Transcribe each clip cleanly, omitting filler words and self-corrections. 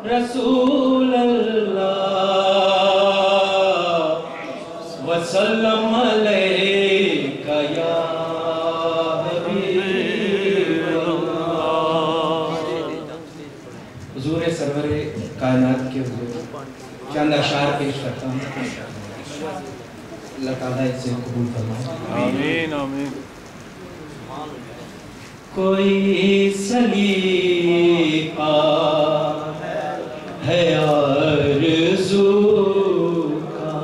رسول اللہ وسلم علیک یا حبیب اللہ۔ حضور سرور کائنات کے حضور چند اشعار پیش کرتا ہوں، اللہ تعالیٰ اس سے قبول فرمائے۔ آمین آمین۔ کوئی سلیقہ ہے آرزو کا،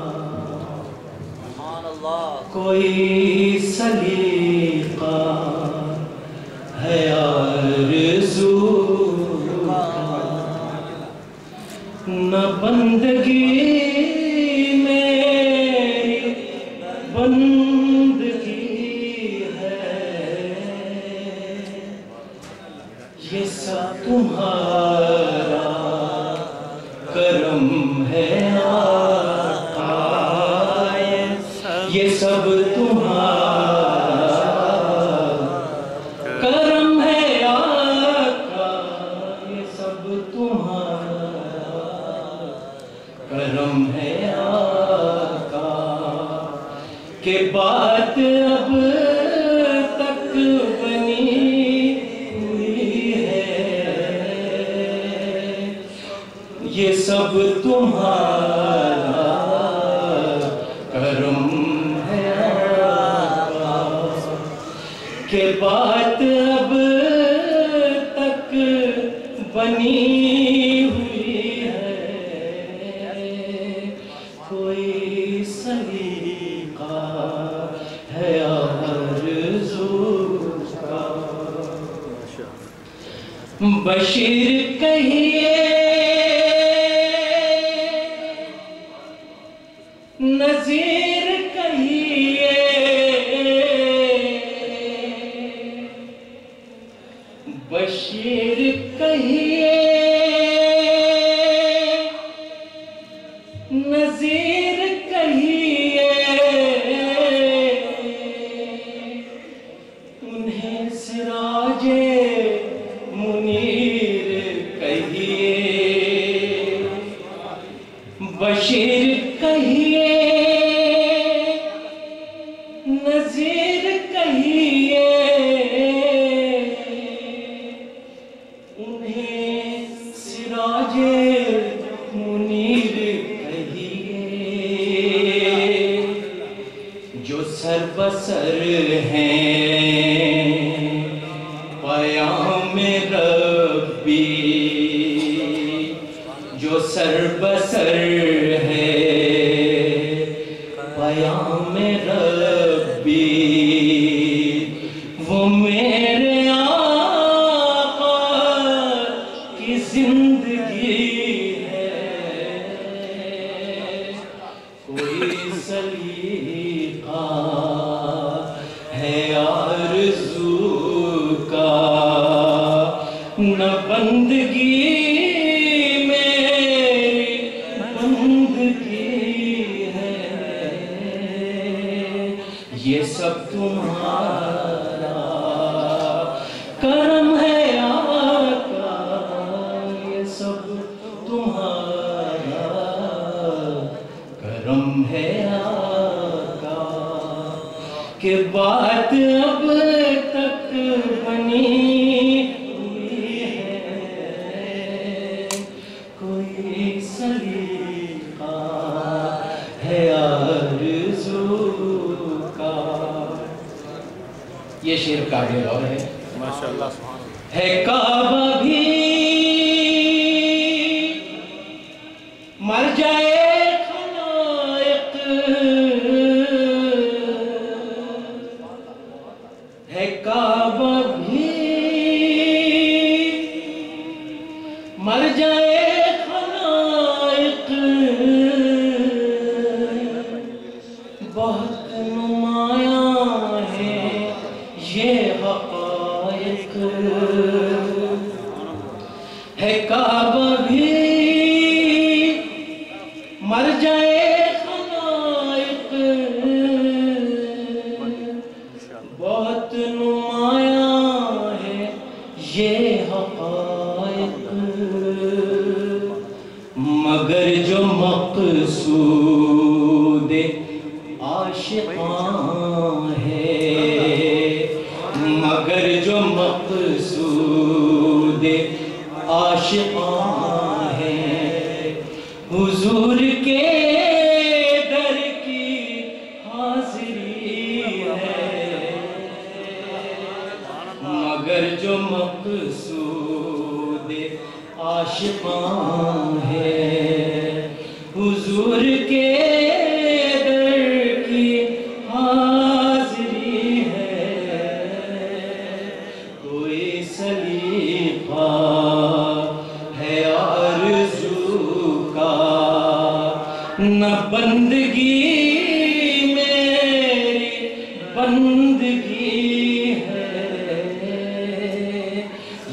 کوئی سلیقہ ہے آرزو کا، نہ بندگی میری بندگی ہے، یہ سب تمہارا کرم ہے آقا، یہ سب تمہارا کرم ہے آقا، یہ سب تمہارا کرم ہے آقا، کہ بات اب تک بنی ہوئی ہے، یہ سب تمہارا کرم ہے آقا، کہ بات اب تک بنی ہوئی ہے، کوئی سلیقہ ہے آرزو کا۔ بشیر کہیے نذیر کہیے، بشیر کہیے نذیر کہیے، انہیں سراج منیر کہیے، بشیر کہیے نذیر کہیے، انہیں سراج منیر کہیے، جو سر بسر ہیں پیام ربی، جو سر بسر ہے پیام ربی، وہ میرے آقا کی زندگی ہے، کوئی سلیقہ ہے آرزو کا، نہ بندگی میری بندگی ہے، یہ سب تمہارا کرم ہے آقا، یہ سب تمہارا کرم ہے آقا، کہ بات اب تک بنی ہوئی ہے، کوئی سلیقہ ہے آرزو کا۔ یہ شعر قابل اور ہے ماشاءاللہ۔ ہے کعبہ بھی مر جائے خلائق، ہے کعبہ بھی مر جائے خلائق، بہت نمایاں ہے یہ حقائق، ہے کعبہ بھی مر جائے خلائق، بہت نمایاں ہے یہ حقائق، مگر جو مقصود عاشقاں ہے، مگر جو مقصود عاشقاں ہے، حضور کے در کی حاضری ہے، مگر جو مقصود عاشقاں ہے، حضور کے در کی حاضری ہے، کوئی سلیقہ ہے آرزو کا، نہ بندگی میری بندگی ہے،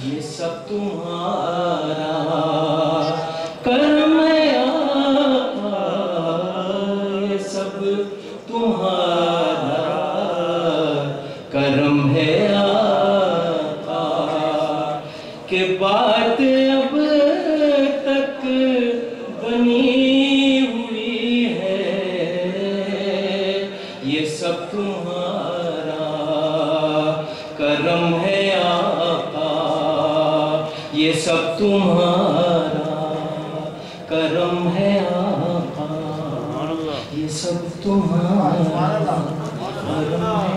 یہ سب تمہارا کرم ہے آقا، یہ سب تمہارا کرم ہے آقا، کہ بات اب تک بنی ہوئی ہے، یہ سب تمہارا کرم ہے آقا، یہ سب تمہارا کرم ہے آقا، یہ سب تمہارا کرم ہے